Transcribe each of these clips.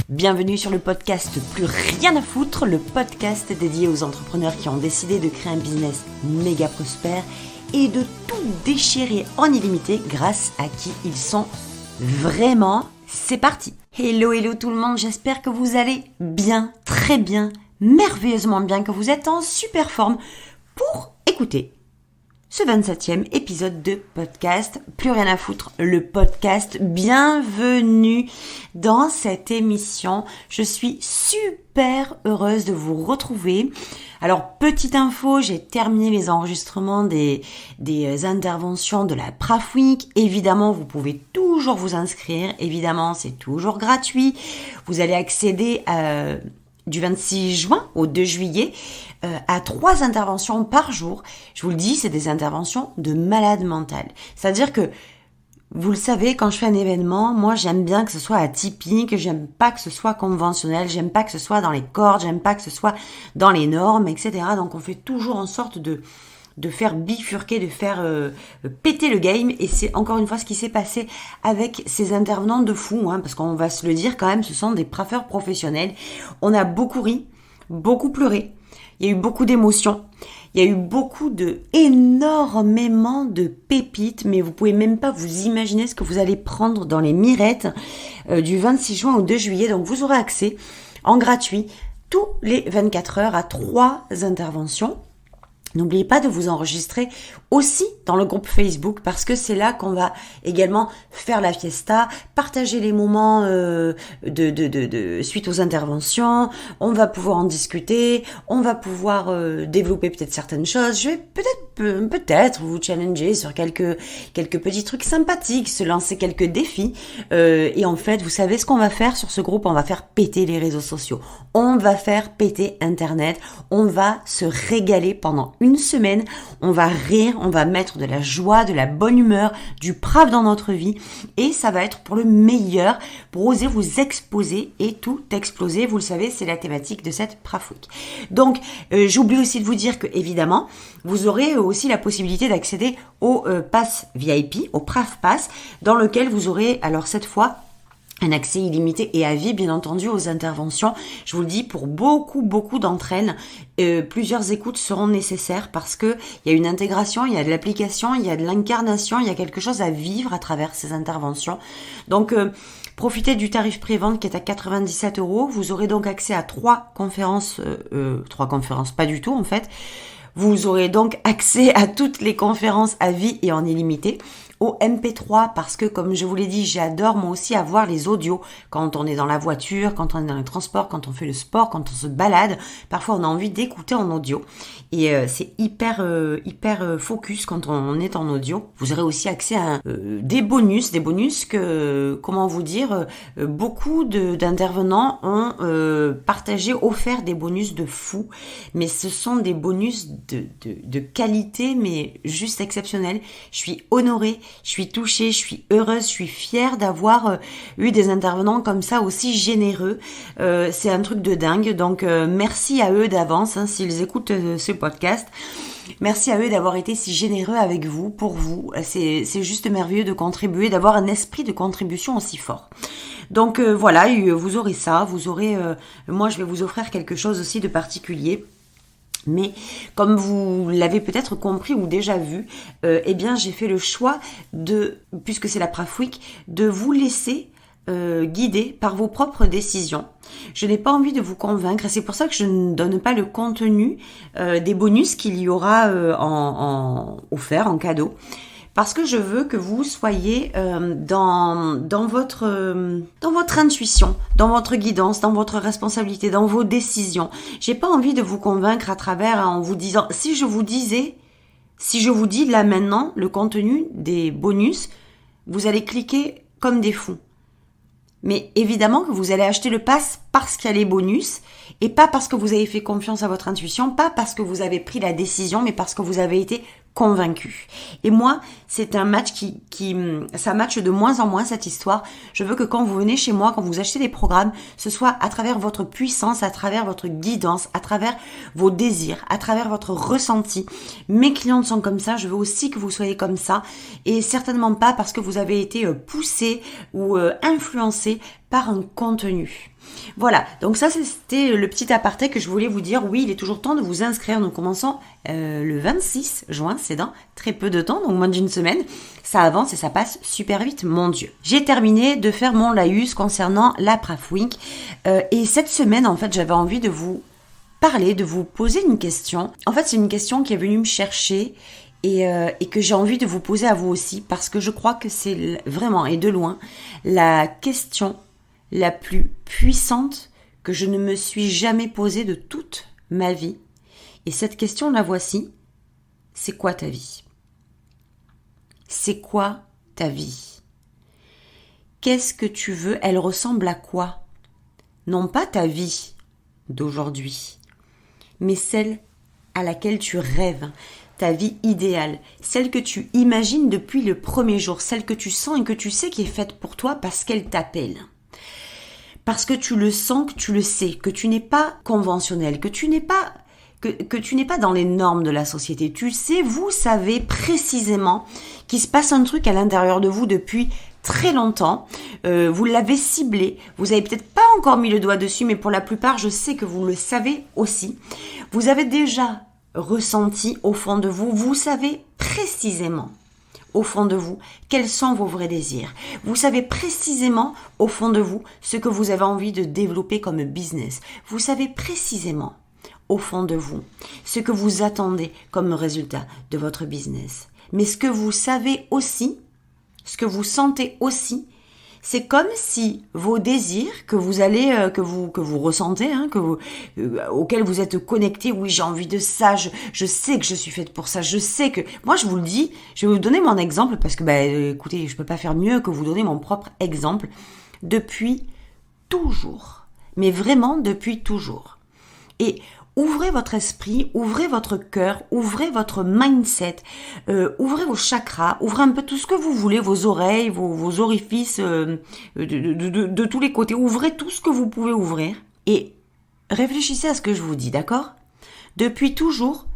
Bienvenue sur le podcast Plus rien à foutre, le podcast dédié aux entrepreneurs qui ont décidé de créer un business méga prospère et de tout déchirer en illimité grâce à qui ils sont vraiment. C'est parti. Hello tout le monde, j'espère que vous allez bien, très bien, merveilleusement bien, que vous êtes en super forme pour écouter ce 27e épisode de podcast Plus rien à foutre, le podcast. Bienvenue dans cette émission. Je suis super heureuse de vous retrouver. Alors, petite info, j'ai terminé les enregistrements des interventions de la Praf Week. Évidemment, vous pouvez toujours vous inscrire. Évidemment, c'est toujours gratuit. Vous allez accéder du 26 juin au 2 juillet à 3 interventions par jour. Je vous le dis, c'est des interventions de malade mental. C'est-à-dire que, vous le savez, quand je fais un événement, moi j'aime bien que ce soit atypique, j'aime pas que ce soit conventionnel, j'aime pas que ce soit dans les cordes, j'aime pas que ce soit dans les normes, etc. Donc on fait toujours en sorte de faire bifurquer, de faire péter le game. Et c'est encore une fois ce qui s'est passé avec ces intervenants de fou, parce qu'on va se le dire quand même, ce sont des praffeurs professionnels. On a beaucoup ri, beaucoup pleuré, il y a eu beaucoup d'émotions, il y a eu énormément de pépites, mais vous pouvez même pas vous imaginer ce que vous allez prendre dans les mirettes du 26 juin au 2 juillet. Donc vous aurez accès en gratuit tous les 24 heures à 3 interventions. N'oubliez pas de vous enregistrer aussi dans le groupe Facebook parce que c'est là qu'on va également faire la fiesta, partager les moments suite aux interventions. On va pouvoir en discuter, on va pouvoir développer peut-être certaines choses. Je vais peut-être vous challenger sur quelques petits trucs sympathiques, se lancer quelques défis. Et en fait, vous savez ce qu'on va faire sur ce groupe? On va faire péter les réseaux sociaux. On va faire péter Internet. On va se régaler pendant une semaine, on va rire, on va mettre de la joie, de la bonne humeur, du prave dans notre vie et ça va être pour le meilleur, pour oser vous exposer et tout exploser. Vous le savez, c'est la thématique de cette Praf Week. Donc, j'oublie aussi de vous dire que évidemment, vous aurez aussi la possibilité d'accéder au pass VIP, au Praf Pass, dans lequel vous aurez, alors cette fois, un accès illimité et à vie, bien entendu, aux interventions. Je vous le dis, pour beaucoup d'entre elles, plusieurs écoutes seront nécessaires parce que il y a une intégration, il y a de l'application, il y a de l'incarnation, il y a quelque chose à vivre à travers ces interventions. Donc, profitez du tarif pré-vente qui est à 97 €. Vous aurez donc accès à 3 conférences, pas du tout en fait. Vous aurez donc accès à toutes les conférences à vie et en illimité. Au MP3 parce que, comme je vous l'ai dit, j'adore moi aussi avoir les audios quand on est dans la voiture, quand on est dans le transport, quand on fait le sport, quand on se balade. Parfois, on a envie d'écouter en audio et c'est hyper focus quand on est en audio. Vous aurez aussi accès à des bonus que, comment vous dire, beaucoup d'intervenants ont partagé, offert des bonus de fou. Mais ce sont des bonus de qualité, mais juste exceptionnels. Je suis honorée. Je suis touchée, je suis heureuse, je suis fière d'avoir eu des intervenants comme ça aussi généreux. C'est un truc de dingue. Donc merci à eux d'avance s'ils écoutent ce podcast. Merci à eux d'avoir été si généreux avec vous, pour vous. C'est juste merveilleux de contribuer, d'avoir un esprit de contribution aussi fort. Donc voilà, vous aurez ça. Vous aurez, moi je vais vous offrir quelque chose aussi de particulier. Mais comme vous l'avez peut-être compris ou déjà vu, j'ai fait le choix puisque c'est la Praf Week, de vous laisser guider par vos propres décisions. Je n'ai pas envie de vous convaincre et c'est pour ça que je ne donne pas le contenu des bonus qu'il y aura offert en cadeau. Parce que je veux que vous soyez dans votre intuition, dans votre guidance, dans votre responsabilité, dans vos décisions. J'ai pas envie de vous convaincre à travers en vous disant, si je vous dis là maintenant le contenu des bonus, vous allez cliquer comme des fous. Mais évidemment que vous allez acheter le pass parce qu'il y a les bonus et pas parce que vous avez fait confiance à votre intuition, pas parce que vous avez pris la décision, mais parce que vous avez été convaincu. Et moi, c'est un match ça matche de moins en moins cette histoire. Je veux que quand vous venez chez moi, quand vous achetez des programmes, ce soit à travers votre puissance, à travers votre guidance, à travers vos désirs, à travers votre ressenti. Mes clientes sont comme ça, je veux aussi que vous soyez comme ça et certainement pas parce que vous avez été poussé ou influencé par un contenu. Voilà, donc ça c'était le petit aparté que je voulais vous dire. Oui, il est toujours temps de vous inscrire. Nous commençons le 26 juin, c'est dans très peu de temps, donc moins d'une semaine. Ça avance et ça passe super vite, mon Dieu. J'ai terminé de faire mon laïus concernant la Praf Week. Et cette semaine, en fait, j'avais envie de vous parler, de vous poser une question. En fait, c'est une question qui est venue me chercher et que j'ai envie de vous poser à vous aussi, parce que je crois que c'est vraiment, et de loin, la question la plus puissante que je ne me suis jamais posée de toute ma vie. Et cette question, la voici. C'est quoi ta vie? C'est quoi ta vie? Qu'est-ce que tu veux? Elle ressemble à quoi? Non pas ta vie d'aujourd'hui, mais celle à laquelle tu rêves, ta vie idéale, celle que tu imagines depuis le premier jour, celle que tu sens et que tu sais qui est faite pour toi parce qu'elle t'appelle. Parce que tu le sens, que tu le sais, que tu n'es pas conventionnel, que tu n'es pas dans les normes de la société. Tu sais, vous savez précisément qu'il se passe un truc à l'intérieur de vous depuis très longtemps. Vous l'avez ciblé. Vous avez peut-être pas encore mis le doigt dessus, mais pour la plupart, je sais que vous le savez aussi. Vous avez déjà ressenti au fond de vous. Vous savez précisément au fond de vous, quels sont vos vrais désirs. Vous savez précisément, au fond de vous, ce que vous avez envie de développer comme business. Vous savez précisément, au fond de vous, ce que vous attendez comme résultat de votre business. Mais ce que vous savez aussi, ce que vous sentez aussi, c'est comme si vos désirs que vous allez, que vous ressentez, auxquels vous êtes connectés, oui, j'ai envie de ça, je sais que je suis faite pour ça, je sais que, moi je vous le dis, je vais vous donner mon exemple parce que, écoutez, je peux pas faire mieux que vous donner mon propre exemple depuis toujours, mais vraiment depuis toujours. Et ouvrez votre esprit, ouvrez votre cœur, ouvrez votre mindset, ouvrez vos chakras, ouvrez un peu tout ce que vous voulez, vos oreilles, vos orifices de tous les côtés. Ouvrez tout ce que vous pouvez ouvrir et réfléchissez à ce que je vous dis, d'accord? Depuis toujours,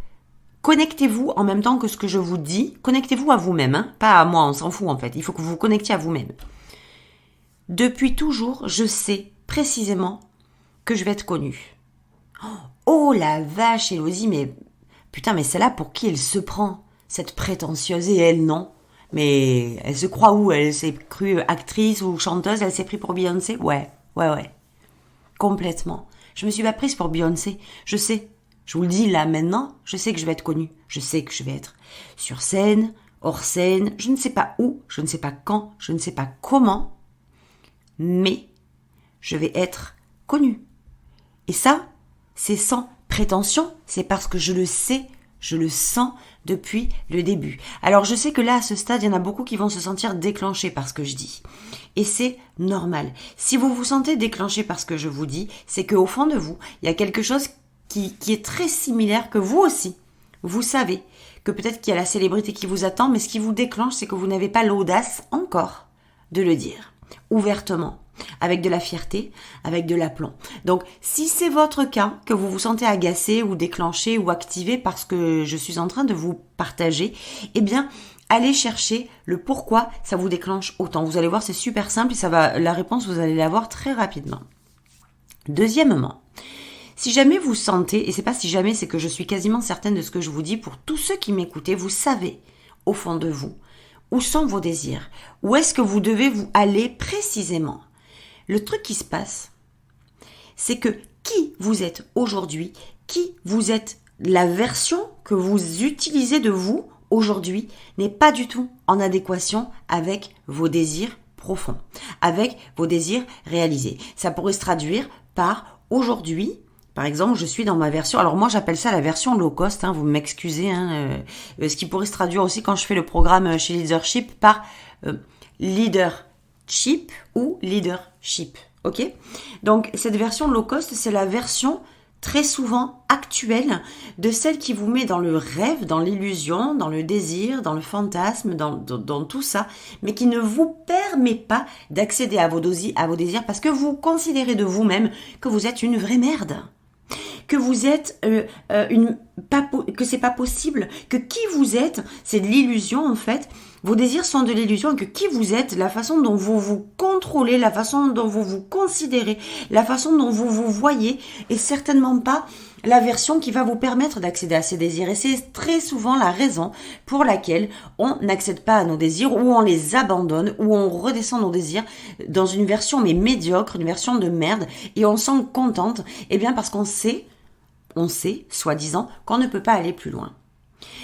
connectez-vous en même temps que ce que je vous dis. Connectez-vous à vous-même, pas à moi, on s'en fout en fait. Il faut que vous vous connectiez à vous-même. Depuis toujours, je sais précisément que je vais être connue. Oh la vache, Élodie, mais putain, mais celle-là, pour qui elle se prend? Cette prétentieuse, et elle, non. Mais elle se croit où? Elle s'est crue actrice ou chanteuse? Elle s'est prise pour Beyoncé? Ouais. Complètement. Je me suis pas prise pour Beyoncé. Je sais. Je vous le dis là maintenant, je sais que je vais être connue. Je sais que je vais être sur scène, hors scène, je ne sais pas où, je ne sais pas quand, je ne sais pas comment, mais je vais être connue. Et ça, c'est sans prétention, c'est parce que je le sais, je le sens depuis le début. Alors je sais que là, à ce stade, il y en a beaucoup qui vont se sentir déclenchés par ce que je dis. Et c'est normal. Si vous vous sentez déclenché par ce que je vous dis, c'est qu'au fond de vous, il y a quelque chose qui est très similaire, que vous aussi, vous savez, que peut-être qu'il y a la célébrité qui vous attend, mais ce qui vous déclenche, c'est que vous n'avez pas l'audace encore de le dire, ouvertement. Avec de la fierté, avec de l'aplomb. Donc, si c'est votre cas, que vous vous sentez agacé ou déclenché ou activé par ce que je suis en train de vous partager, eh bien, allez chercher le pourquoi ça vous déclenche autant. Vous allez voir, c'est super simple et la réponse, vous allez l'avoir très rapidement. Deuxièmement, si jamais vous sentez, et c'est pas si jamais, c'est que je suis quasiment certaine de ce que je vous dis, pour tous ceux qui m'écoutez, vous savez, au fond de vous, où sont vos désirs? Où est-ce que vous devez vous aller précisément? Le truc qui se passe, c'est que qui vous êtes aujourd'hui, qui vous êtes, la version que vous utilisez de vous aujourd'hui n'est pas du tout en adéquation avec vos désirs profonds, avec vos désirs réalisés. Ça pourrait se traduire par aujourd'hui, par exemple, je suis dans ma version, alors moi j'appelle ça la version low cost, vous m'excusez, ce qui pourrait se traduire aussi quand je fais le programme chez Leadership par leadership ou leadership, ok? Donc cette version low cost, c'est la version très souvent actuelle de celle qui vous met dans le rêve, dans l'illusion, dans le désir, dans le fantasme, dans tout ça, mais qui ne vous permet pas d'accéder à vos désirs parce que vous considérez de vous-même que vous êtes une vraie merde, que vous êtes une que c'est pas possible, que qui vous êtes, c'est de l'illusion en fait. Vos désirs sont de l'illusion et que qui vous êtes, la façon dont vous vous contrôlez, la façon dont vous vous considérez, la façon dont vous vous voyez est certainement pas la version qui va vous permettre d'accéder à ces désirs. Et c'est très souvent la raison pour laquelle on n'accède pas à nos désirs, ou on les abandonne, ou on redescend nos désirs dans une version mais médiocre, une version de merde, et on s'en contente, eh bien parce qu'on sait, soi-disant, qu'on ne peut pas aller plus loin.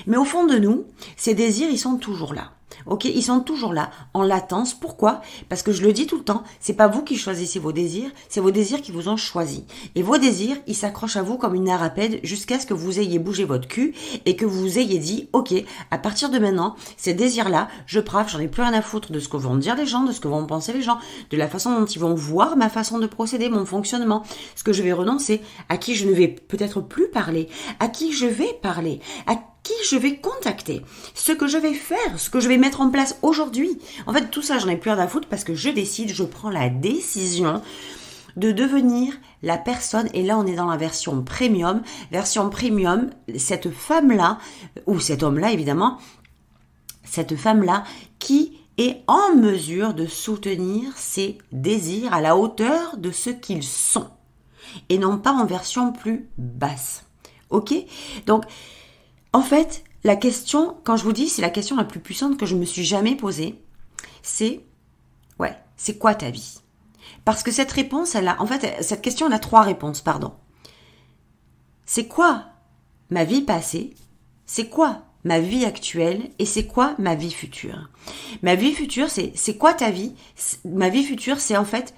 Mais au fond de nous, ces désirs, ils sont toujours là. Ok, ils sont toujours là, en latence. Pourquoi ? Parce que je le dis tout le temps, c'est pas vous qui choisissez vos désirs, c'est vos désirs qui vous ont choisi. Et vos désirs, ils s'accrochent à vous comme une arapède jusqu'à ce que vous ayez bougé votre cul et que vous ayez dit, ok, à partir de maintenant, ces désirs-là, j'en ai plus rien à foutre de ce que vont dire les gens, de ce que vont penser les gens, de la façon dont ils vont voir ma façon de procéder, mon fonctionnement, ce que je vais renoncer, à qui je ne vais peut-être plus parler, à qui je vais parler, à qui je vais contacter, ce que je vais faire, ce que je vais mettre en place aujourd'hui. En fait, tout ça, j'en ai plus rien à foutre parce que je prends la décision de devenir la personne, et là on est dans la version premium, cette femme-là, ou cet homme-là évidemment, cette femme-là qui est en mesure de soutenir ses désirs à la hauteur de ce qu'ils sont, et non pas en version plus basse. Ok ? Donc, en fait, la question, quand je vous dis, c'est la question la plus puissante que je me suis jamais posée, c'est quoi ta vie ? Parce que cette question, elle a 3 réponses, pardon. C'est quoi ma vie passée ? C'est quoi ma vie actuelle ? Et c'est quoi ma vie future ? Ma vie future, c'est quoi ta vie ? Ma vie future, c'est en fait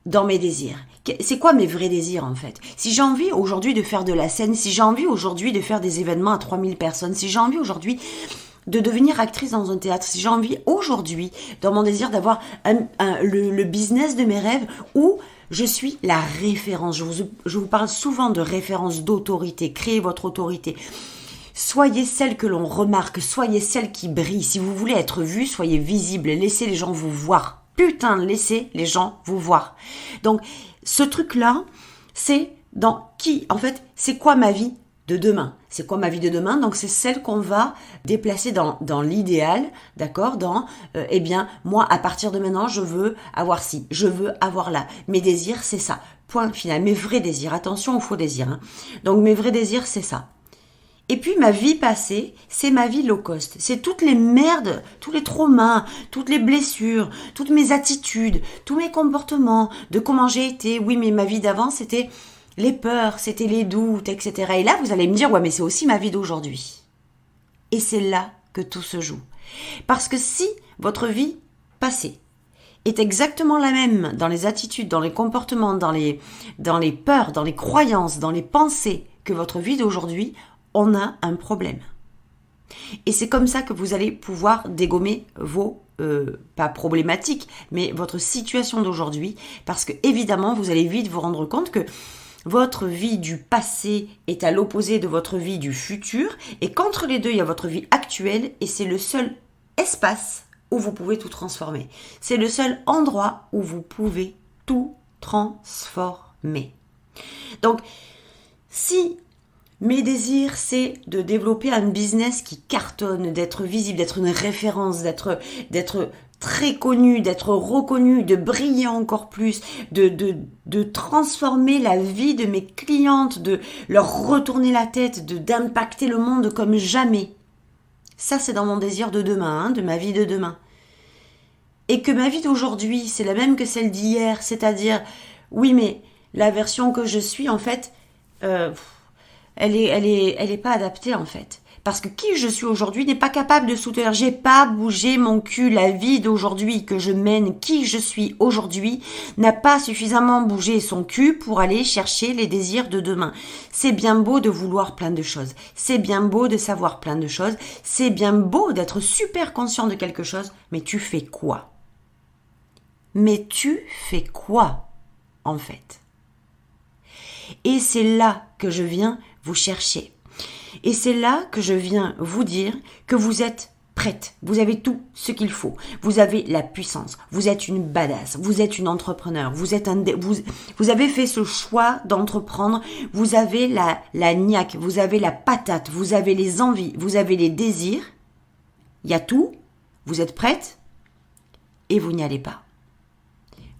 dans mes désirs. C'est quoi mes vrais désirs en fait ? Si j'ai envie aujourd'hui de faire de la scène, si j'ai envie aujourd'hui de faire des événements à 3000 personnes, si j'ai envie aujourd'hui de devenir actrice dans un théâtre, si j'ai envie aujourd'hui, dans mon désir d'avoir le business de mes rêves, où je suis la référence. Je vous parle souvent de référence, d'autorité. Créez votre autorité. Soyez celle que l'on remarque, soyez celle qui brille. Si vous voulez être vue, soyez visible, laissez les gens vous voir. Putain, laissez les gens vous voir. Donc, ce truc-là, c'est dans qui, en fait, c'est quoi ma vie de demain ? C'est quoi ma vie de demain ? Donc, c'est celle qu'on va déplacer dans l'idéal, d'accord ? Moi, à partir de maintenant, je veux avoir ci, je veux avoir là. Mes désirs, c'est ça. Point final. Mes vrais désirs. Attention aux faux désirs. Hein. Donc, mes vrais désirs, c'est ça. Et puis ma vie passée, c'est ma vie low cost. C'est toutes les merdes, tous les traumas, toutes les blessures, toutes mes attitudes, tous mes comportements, de comment j'ai été. Oui, mais ma vie d'avant, c'était les peurs, c'était les doutes, etc. Et là, vous allez me dire, ouais, mais c'est aussi ma vie d'aujourd'hui. Et c'est là que tout se joue. Parce que si votre vie passée est exactement la même dans les attitudes, dans les comportements, dans les peurs, dans les croyances, dans les pensées que votre vie d'aujourd'hui, on a un problème. Et c'est comme ça que vous allez pouvoir dégommer vos, pas problématiques, mais votre situation d'aujourd'hui, parce que évidemment, vous allez vite vous rendre compte que votre vie du passé est à l'opposé de votre vie du futur, et qu'entre les deux, il y a votre vie actuelle, et c'est le seul espace où vous pouvez tout transformer. C'est le seul endroit où vous pouvez tout transformer. Donc, si mes désirs, c'est de développer un business qui cartonne, d'être visible, d'être une référence, d'être très connu, d'être reconnu, de briller encore plus, de transformer la vie de mes clientes, de leur retourner la tête, d'impacter le monde comme jamais. Ça, c'est dans mon désir de demain, de ma vie de demain. Et que ma vie d'aujourd'hui, c'est la même que celle d'hier, c'est-à-dire, oui, mais la version que je suis, en fait, elle est pas adaptée en fait. Parce que qui je suis aujourd'hui n'est pas capable de soutenir. J'ai pas bougé mon cul. La vie d'aujourd'hui que je mène, qui je suis aujourd'hui, n'a pas suffisamment bougé son cul pour aller chercher les désirs de demain. C'est bien beau de vouloir plein de choses. C'est bien beau de savoir plein de choses. C'est bien beau d'être super conscient de quelque chose. Mais tu fais quoi ? Mais tu fais quoi, en fait ? Et c'est là que je viens vous chercher. Et c'est là que je viens vous dire que vous êtes prête. Vous avez tout ce qu'il faut. Vous avez la puissance. Vous êtes une badass. Vous êtes une entrepreneur. Vous avez fait ce choix d'entreprendre. Vous avez la niaque. Vous avez la patate. Vous avez les envies. Vous avez les désirs. Il y a tout. Vous êtes prête et vous n'y allez pas.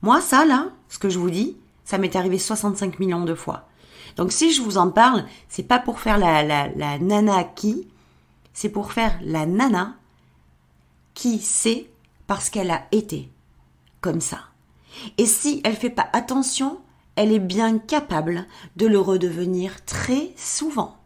Moi, ça, là, ce que je vous dis, ça m'est arrivé 65 millions de fois. Donc, si je vous en parle, c'est pas pour faire la nana qui, c'est pour faire la nana qui sait parce qu'elle a été comme ça. Et si elle fait pas attention, elle est bien capable de le redevenir très souvent.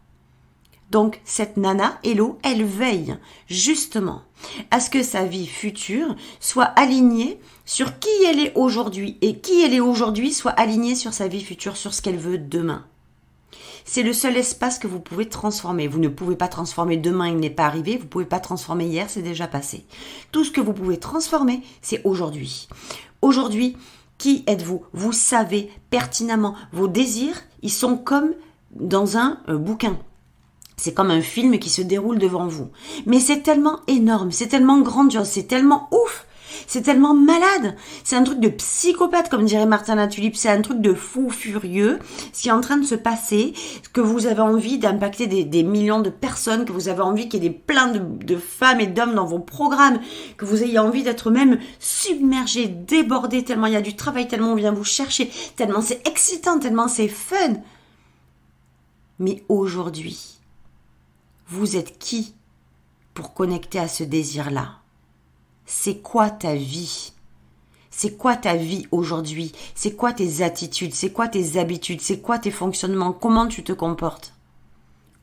Donc, cette nana, Hello, elle veille justement à ce que sa vie future soit alignée sur qui elle est aujourd'hui et qui elle est aujourd'hui soit alignée sur sa vie future, sur ce qu'elle veut demain. C'est le seul espace que vous pouvez transformer. Vous ne pouvez pas transformer demain, il n'est pas arrivé. Vous ne pouvez pas transformer hier, c'est déjà passé. Tout ce que vous pouvez transformer, c'est aujourd'hui. Aujourd'hui, qui êtes-vous? Vous savez pertinemment. Vos désirs, ils sont comme dans un bouquin. C'est comme un film qui se déroule devant vous. Mais c'est tellement énorme, c'est tellement grandiose, c'est tellement ouf. C'est tellement malade. C'est un truc de psychopathe, comme dirait Martin Latulippe. C'est un truc de fou furieux. Ce qui est en train de se passer, que vous avez envie d'impacter des millions de personnes, que vous avez envie qu'il y ait plein de femmes et d'hommes dans vos programmes, que vous ayez envie d'être même submergé, débordé, tellement il y a du travail, tellement on vient vous chercher, tellement c'est excitant, tellement c'est fun. Mais aujourd'hui, vous êtes qui pour connecter à ce désir-là? C'est quoi ta vie? C'est quoi ta vie aujourd'hui? C'est quoi tes attitudes? C'est quoi tes habitudes? C'est quoi tes fonctionnements? Comment tu te comportes?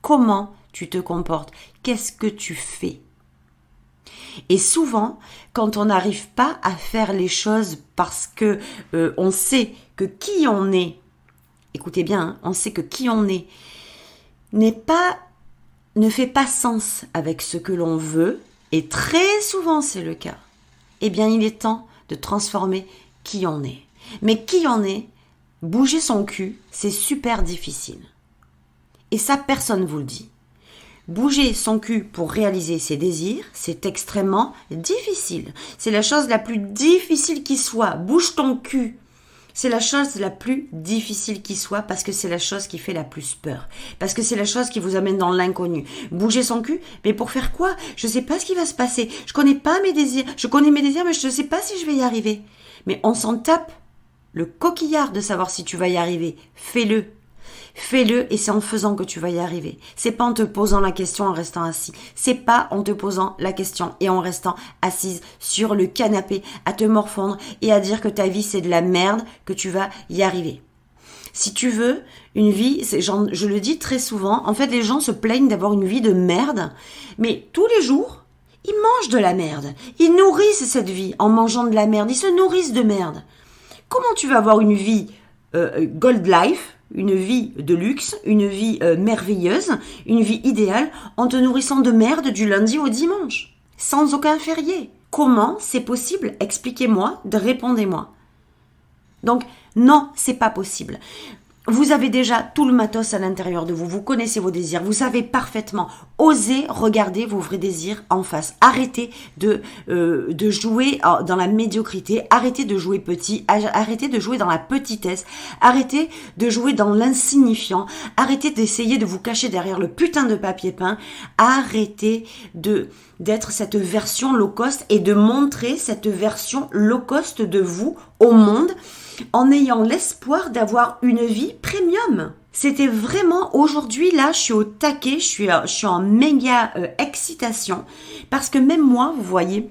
Comment tu te comportes? Qu'est-ce que tu fais? Et souvent, quand on n'arrive pas à faire les choses parce que on sait que qui on est, écoutez bien, hein, on sait que qui on est ne fait pas sens avec ce que l'on veut, et très souvent c'est le cas, eh bien il est temps de transformer qui on est. Mais qui on est, bouger son cul, c'est super difficile. Et ça, personne ne vous le dit. Bouger son cul pour réaliser ses désirs, c'est extrêmement difficile. C'est la chose la plus difficile qui soit. Bouge ton cul. C'est la chose la plus difficile qui soit parce que c'est la chose qui fait la plus peur. Parce que c'est la chose qui vous amène dans l'inconnu. Bouger son cul, mais pour faire quoi? Je sais pas ce qui va se passer. Je connais pas mes désirs. Je connais mes désirs, mais je ne sais pas si je vais y arriver. Mais on s'en tape le coquillard de savoir si tu vas y arriver. Fais-le. Fais-le et c'est en faisant que tu vas y arriver. C'est pas en te posant la question en restant assis. C'est pas en te posant la question et en restant assise sur le canapé à te morfondre et à dire que ta vie c'est de la merde que tu vas y arriver. Si tu veux une vie, je le dis très souvent, en fait les gens se plaignent d'avoir une vie de merde, mais tous les jours, ils mangent de la merde. Ils nourrissent cette vie en mangeant de la merde. Ils se nourrissent de merde. Comment tu vas avoir une vie gold life, une vie de luxe, une vie merveilleuse, une vie idéale, en te nourrissant de merde du lundi au dimanche, sans aucun férié? Comment c'est possible? Expliquez-moi, répondez-moi. Donc, non, c'est pas possible. Vous avez déjà tout le matos à l'intérieur de vous, vous connaissez vos désirs, vous savez parfaitement. Osez regarder vos vrais désirs en face. Arrêtez de jouer dans la médiocrité, arrêtez de jouer petit, arrêtez de jouer dans la petitesse, arrêtez de jouer dans l'insignifiant, arrêtez d'essayer de vous cacher derrière le putain de papier peint, arrêtez d'être cette version low cost et de montrer cette version low cost de vous au monde en ayant l'espoir d'avoir une vie premium. C'était vraiment aujourd'hui, là, je suis au taquet, je suis en méga excitation parce que même moi, vous voyez,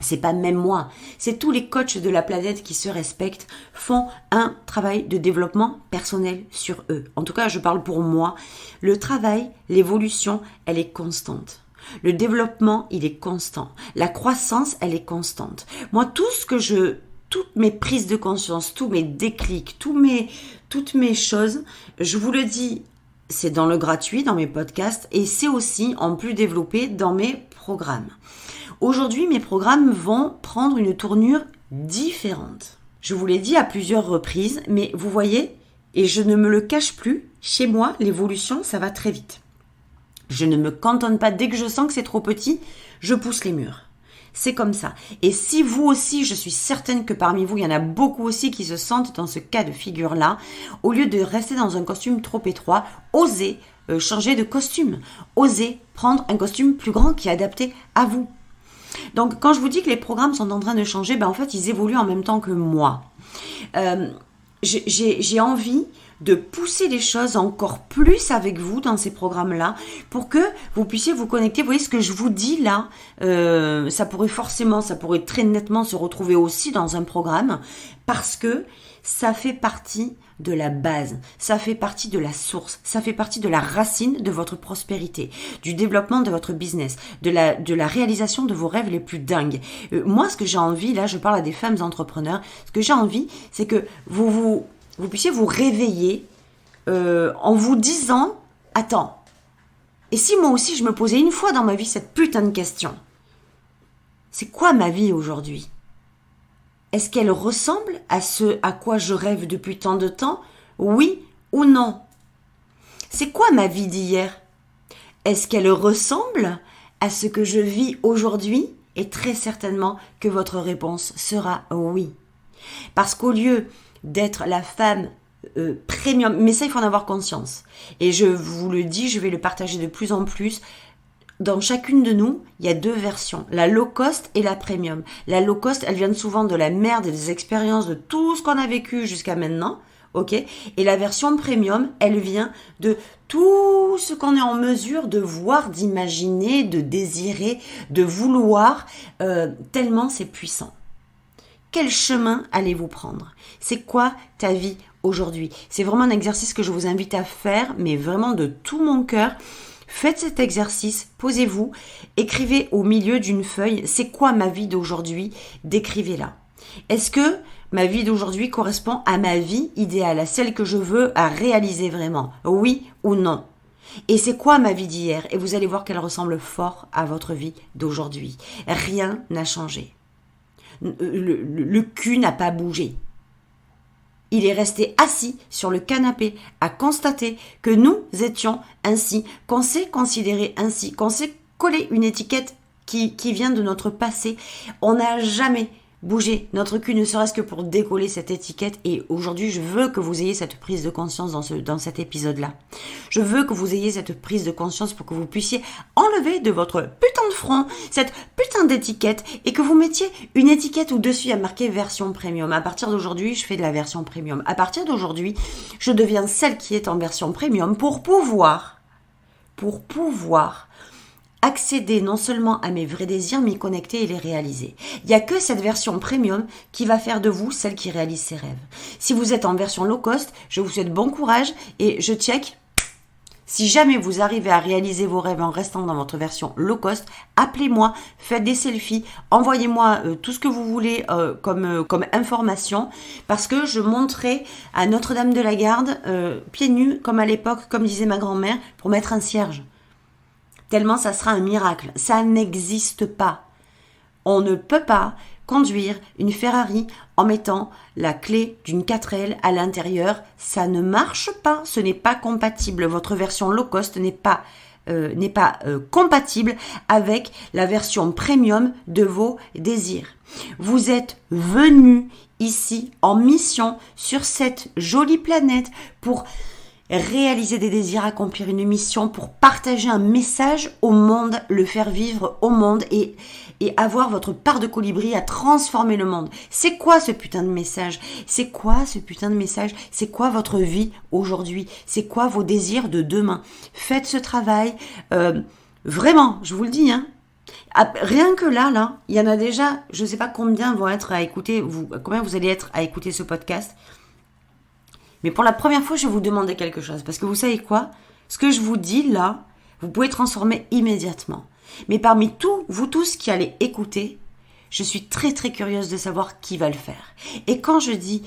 c'est pas même moi, c'est tous les coachs de la planète qui se respectent font un travail de développement personnel sur eux. En tout cas, je parle pour moi. Le travail, l'évolution, elle est constante. Le développement, il est constant. La croissance, elle est constante. Moi, toutes mes prises de conscience, tous mes déclics, toutes mes choses, je vous le dis, c'est dans le gratuit, dans mes podcasts, et c'est aussi en plus développé dans mes programmes. Aujourd'hui, mes programmes vont prendre une tournure différente. Je vous l'ai dit à plusieurs reprises, mais vous voyez, et je ne me le cache plus, chez moi, l'évolution, ça va très vite. Je ne me cantonne pas. Dès que je sens que c'est trop petit, je pousse les murs. C'est comme ça. Et si vous aussi, je suis certaine que parmi vous, il y en a beaucoup aussi qui se sentent dans ce cas de figure-là, au lieu de rester dans un costume trop étroit, osez changer de costume. Osez prendre un costume plus grand qui est adapté à vous. Donc, quand je vous dis que les programmes sont en train de changer, en fait, ils évoluent en même temps que moi. J'ai envie de pousser les choses encore plus avec vous dans ces programmes-là pour que vous puissiez vous connecter. Vous voyez ce que je vous dis là, ça pourrait très nettement se retrouver aussi dans un programme parce que ça fait partie de la base, ça fait partie de la source, ça fait partie de la racine de votre prospérité, du développement de votre business, de la réalisation de vos rêves les plus dingues. Moi, ce que j'ai envie, là, je parle à des femmes entrepreneurs, ce que j'ai envie, c'est que vous puissiez vous réveiller en vous disant, attends, et si moi aussi je me posais une fois dans ma vie cette putain de question, c'est quoi ma vie aujourd'hui ? Est-ce qu'elle ressemble à ce à quoi je rêve depuis tant de temps ? Oui ou non ? C'est quoi ma vie d'hier ? Est-ce qu'elle ressemble à ce que je vis aujourd'hui ? Et très certainement que votre réponse sera oui. Parce qu'au lieu d'être la femme premium, mais ça il faut en avoir conscience. Et je vous le dis, je vais le partager de plus en plus. Dans chacune de nous, il y a 2 versions, la low cost et la premium. La low cost, elle vient souvent de la merde et des expériences de tout ce qu'on a vécu jusqu'à maintenant, ok ? Et la version premium, elle vient de tout ce qu'on est en mesure de voir, d'imaginer, de désirer, de vouloir, tellement c'est puissant. Quel chemin allez-vous prendre ? C'est quoi ta vie aujourd'hui ? C'est vraiment un exercice que je vous invite à faire, mais vraiment de tout mon cœur. Faites cet exercice, posez-vous, écrivez au milieu d'une feuille, c'est quoi ma vie d'aujourd'hui ? Décrivez-la. Est-ce que ma vie d'aujourd'hui correspond à ma vie idéale, à celle que je veux à réaliser vraiment ? Oui ou non ? Et c'est quoi ma vie d'hier ? Et vous allez voir qu'elle ressemble fort à votre vie d'aujourd'hui. Rien n'a changé. Le cul n'a pas bougé. Il est resté assis sur le canapé à constater que nous étions ainsi, qu'on s'est considéré ainsi, qu'on s'est collé une étiquette qui vient de notre passé. On n'a jamais bougé notre cul, ne serait-ce que pour décoller cette étiquette. Et aujourd'hui, je veux que vous ayez cette prise de conscience dans cet épisode-là. Je veux que vous ayez cette prise de conscience pour que vous puissiez enlever de votre putain de front cette putain d'étiquette et que vous mettiez une étiquette où dessus il y a marqué version premium. À partir d'aujourd'hui, je fais de la version premium. À partir d'aujourd'hui, je deviens celle qui est en version premium pour pouvoir accéder non seulement à mes vrais désirs, m'y connecter et les réaliser. Il n'y a que cette version premium qui va faire de vous celle qui réalise ses rêves. Si vous êtes en version low cost, je vous souhaite bon courage et je check. Si jamais vous arrivez à réaliser vos rêves en restant dans votre version low cost, appelez-moi, faites des selfies, envoyez-moi tout ce que vous voulez comme information, parce que je monterai à Notre-Dame de la Garde, pieds nus, comme à l'époque, comme disait ma grand-mère, pour mettre un cierge. Tellement ça sera un miracle. Ça n'existe pas. On ne peut pas conduire une Ferrari en mettant la clé d'une 4L à l'intérieur. Ça ne marche pas. Ce n'est pas compatible. Votre version low cost n'est pas compatible avec la version premium de vos désirs. Vous êtes venu ici en mission sur cette jolie planète pour réaliser des désirs, accomplir une mission, pour partager un message au monde, le faire vivre au monde et avoir votre part de colibri à transformer le monde. C'est quoi ce putain de message ? C'est quoi ce putain de message ? C'est quoi votre vie aujourd'hui ? C'est quoi vos désirs de demain ? Faites ce travail. Vraiment, je vous le dis, hein. Rien que là, il y en a déjà, je ne sais pas combien vont être à écouter, combien vous allez être à écouter ce podcast. Mais pour la première fois, je vais vous demander quelque chose. Parce que vous savez quoi ? Ce que je vous dis là, vous pouvez transformer immédiatement. Mais parmi vous tous qui allez écouter, je suis très très curieuse de savoir qui va le faire. Et quand je dis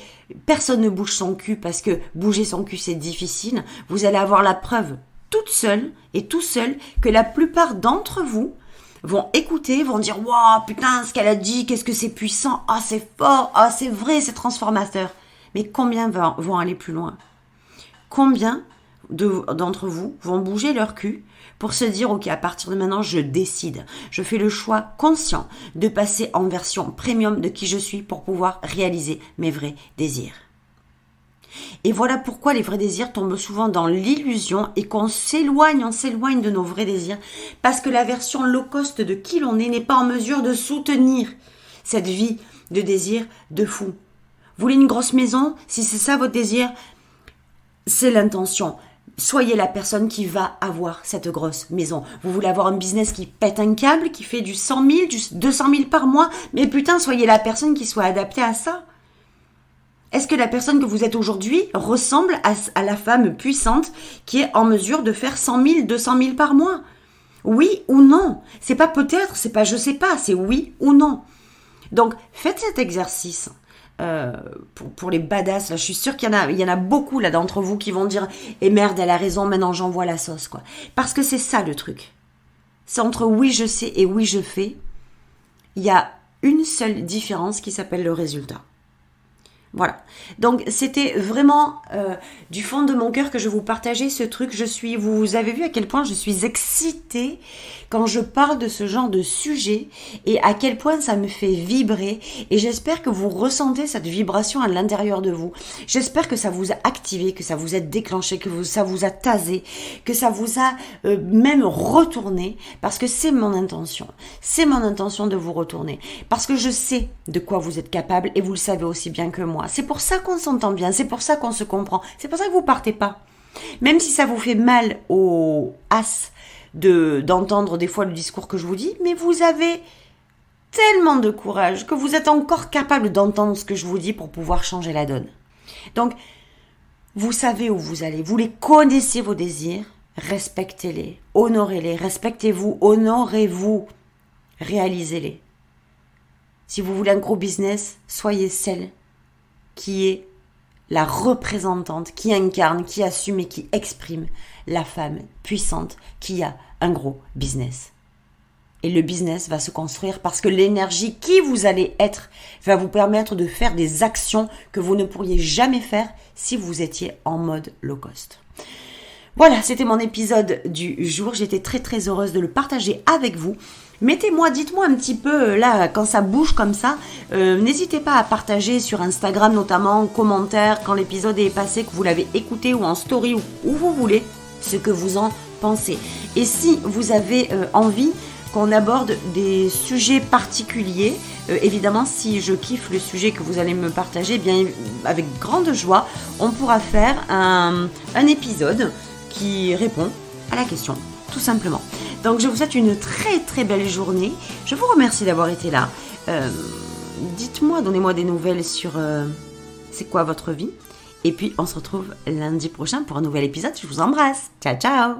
personne ne bouge son cul parce que bouger son cul c'est difficile, vous allez avoir la preuve toute seule et tout seul que la plupart d'entre vous vont écouter, vont dire « Waouh, putain, ce qu'elle a dit, qu'est-ce que c'est puissant, ah c'est fort, ah c'est vrai, c'est transformateur ». Mais combien vont aller plus loin ? Combien d'entre vous vont bouger leur cul pour se dire, ok, à partir de maintenant, je décide. Je fais le choix conscient de passer en version premium de qui je suis pour pouvoir réaliser mes vrais désirs. Et voilà pourquoi les vrais désirs tombent souvent dans l'illusion et qu'on s'éloigne, on s'éloigne de nos vrais désirs parce que la version low cost de qui l'on est n'est pas en mesure de soutenir cette vie de désir de fou. Vous voulez une grosse maison? Si c'est ça votre désir, c'est l'intention. Soyez la personne qui va avoir cette grosse maison. Vous voulez avoir un business qui pète un câble, qui fait du 100 000, du 200 000 par mois, mais putain, soyez la personne qui soit adaptée à ça. Est-ce que la personne que vous êtes aujourd'hui ressemble à la femme puissante qui est en mesure de faire 100 000, 200 000 par mois? Oui ou non? C'est pas peut-être, c'est pas je sais pas, c'est oui ou non. Donc, faites cet exercice pour les badass. Là, je suis sûre qu'il y en a beaucoup là d'entre vous qui vont dire « Eh merde, elle a raison, maintenant j'envoie la sauce. » quoi. Parce que c'est ça le truc. C'est entre oui je sais et oui je fais. Il y a une seule différence qui s'appelle le résultat. Voilà. Donc, c'était vraiment du fond de mon cœur que je vous partageais ce truc. Vous avez vu à quel point je suis excitée quand je parle de ce genre de sujet et à quel point ça me fait vibrer. Et j'espère que vous ressentez cette vibration à l'intérieur de vous. J'espère que ça vous a activé, que ça vous a déclenché, ça vous a tasé, que ça vous a même retourné. Parce que c'est mon intention. C'est mon intention de vous retourner. Parce que je sais de quoi vous êtes capable et vous le savez aussi bien que moi. C'est pour ça qu'on s'entend bien, c'est pour ça qu'on se comprend, c'est pour ça que vous partez pas. Même si ça vous fait mal au as d'entendre des fois le discours que je vous dis, mais vous avez tellement de courage que vous êtes encore capable d'entendre ce que je vous dis pour pouvoir changer la donne. Donc, vous savez où vous allez, vous les connaissez vos désirs, respectez-les, honorez-les, respectez-vous, honorez-vous, réalisez-les. Si vous voulez un gros business, soyez celle qui est la représentante, qui incarne, qui assume et qui exprime la femme puissante qui a un gros business. Et le business va se construire parce que l'énergie qui vous allez être va vous permettre de faire des actions que vous ne pourriez jamais faire si vous étiez en mode low cost. Voilà, c'était mon épisode du jour. J'étais très très heureuse de le partager avec vous. Dites-moi un petit peu, là, quand ça bouge comme ça, n'hésitez pas à partager sur Instagram, notamment en commentaire, quand l'épisode est passé, que vous l'avez écouté, ou en story, ou où vous voulez, ce que vous en pensez. Et si vous avez envie qu'on aborde des sujets particuliers, évidemment, si je kiffe le sujet que vous allez me partager, bien avec grande joie, on pourra faire un épisode qui répond à la question, tout simplement. Donc, je vous souhaite une très très belle journée. Je vous remercie d'avoir été là. Dites-moi, donnez-moi des nouvelles sur c'est quoi votre vie. Et puis, on se retrouve lundi prochain pour un nouvel épisode. Je vous embrasse. Ciao, ciao!